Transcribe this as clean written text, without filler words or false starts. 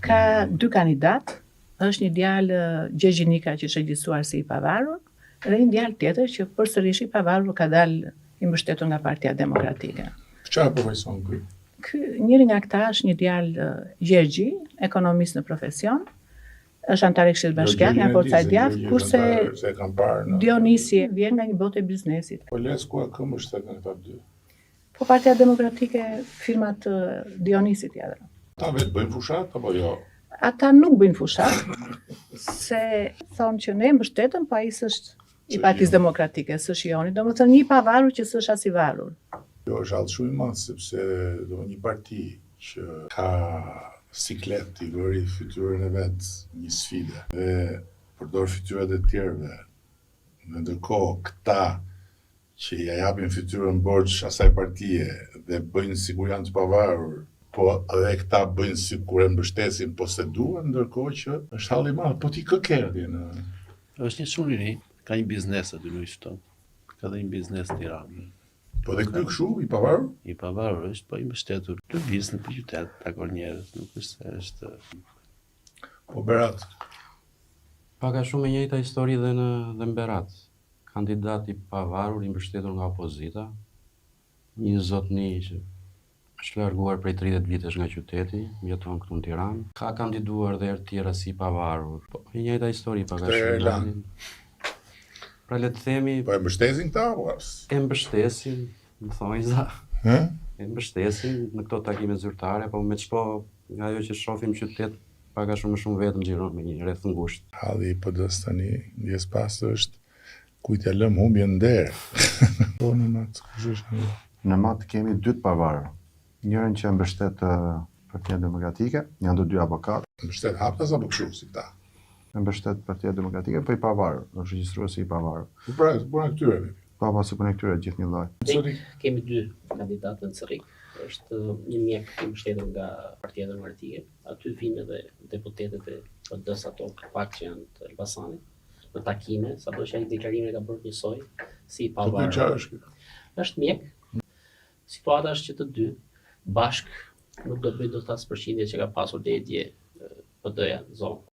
Ka dy kandidat, është një djalë Gjergjinika që është regjistruar si i pavarur, dhe një djalë tjetër që përsërish i pavarur ka dalë i mbështetur nga Partia Demokratike. Çfarë profesion ky? Njëri nga këta është një djalë Gjergji, ekonomist në profesion, është antar i Këshillit Bashkiak nga Forca e Djathtë, kurse Dionisi vjen nga një botë e biznesit. Po Lesku kë mbështet në këta dy? Po Partia Demokratike firmat Dionisit janë. Ta vetë bëjnë fushat apo jo? Ata nuk bëjnë fushat, se thonë që ne mbështetëm, pa ai s'është i Partisë Demokratike, s'është joni, domethënë një pavarur që s'është as i varur. Jo, është hall shumë i madh sepse një parti që ka siklet i vëri fytyrën e vet një sfide dhe përdor fytyrat e tjerëve. Ndërkohë këta që ja japin fytyrën borxh asaj partie dhe bëjnë sikur janë të pavarur, po edhe këta bëjnë sikur e mbështesin po se duan, ndërkohë që është hall i madh. Po ti kë ke atje në? Është një çun i ri, ka një biznes aty në Shton. Ka dhe një biznes në Tiranë. Po dhe këtu kështu, i pavarur? I pavarur është, po i mbështetur të vizë në për qytet, takon njerëz, nuk është se është... Po Berat? Paka shumë e njëjta histori dhe në Berat. Kandidat i pavarur, i mbështetur nga opozita, një zotni që është larguar prej 30 vitesh nga qyteti, jeton këtu në Tiranë. Ka kandiduar dhe herë tjera si i pavarur. Po e njëjta histori paka shumë. Pra le të themi... Po e mbështesin këta? E mbështesin, më thonjza. E mbështesin në këto takime zyrtare, po me çpo nga ajo që shohim qytet, paka shumë vetëm xhiron me një rreth ngushtë. Halli i PD-s tani, ndjes pas është kujt ja lëm humbjen nder. Po në mat, kush është ai? Në mat kemi dy të pavarur. Njërin që mbështet Partia Demokratike, janë të dy avokatë. Mbështet haptas apo kështu si këta? Mbështet Partia Demokratike, po i pavarur, është regjistruar si i pavarur. Pra, puna këtyre. Po, si puna këtyre gjithë një lloj. Kemi dy kandidatë në Cerrik. Është një mjek i mbështetur nga Partia Demokratike. Aty vinë edhe deputetët e PD-s ato pak që janë të Elbasanit në takime, sado që ai deklarimin e ka bërë njësoj si i pavarur. Po çfarë është ky? Është mjek. Situata është që të dy bashk nuk do të bëjnë dot as përqindje që ka pasur deri dje PD-ja në zonë.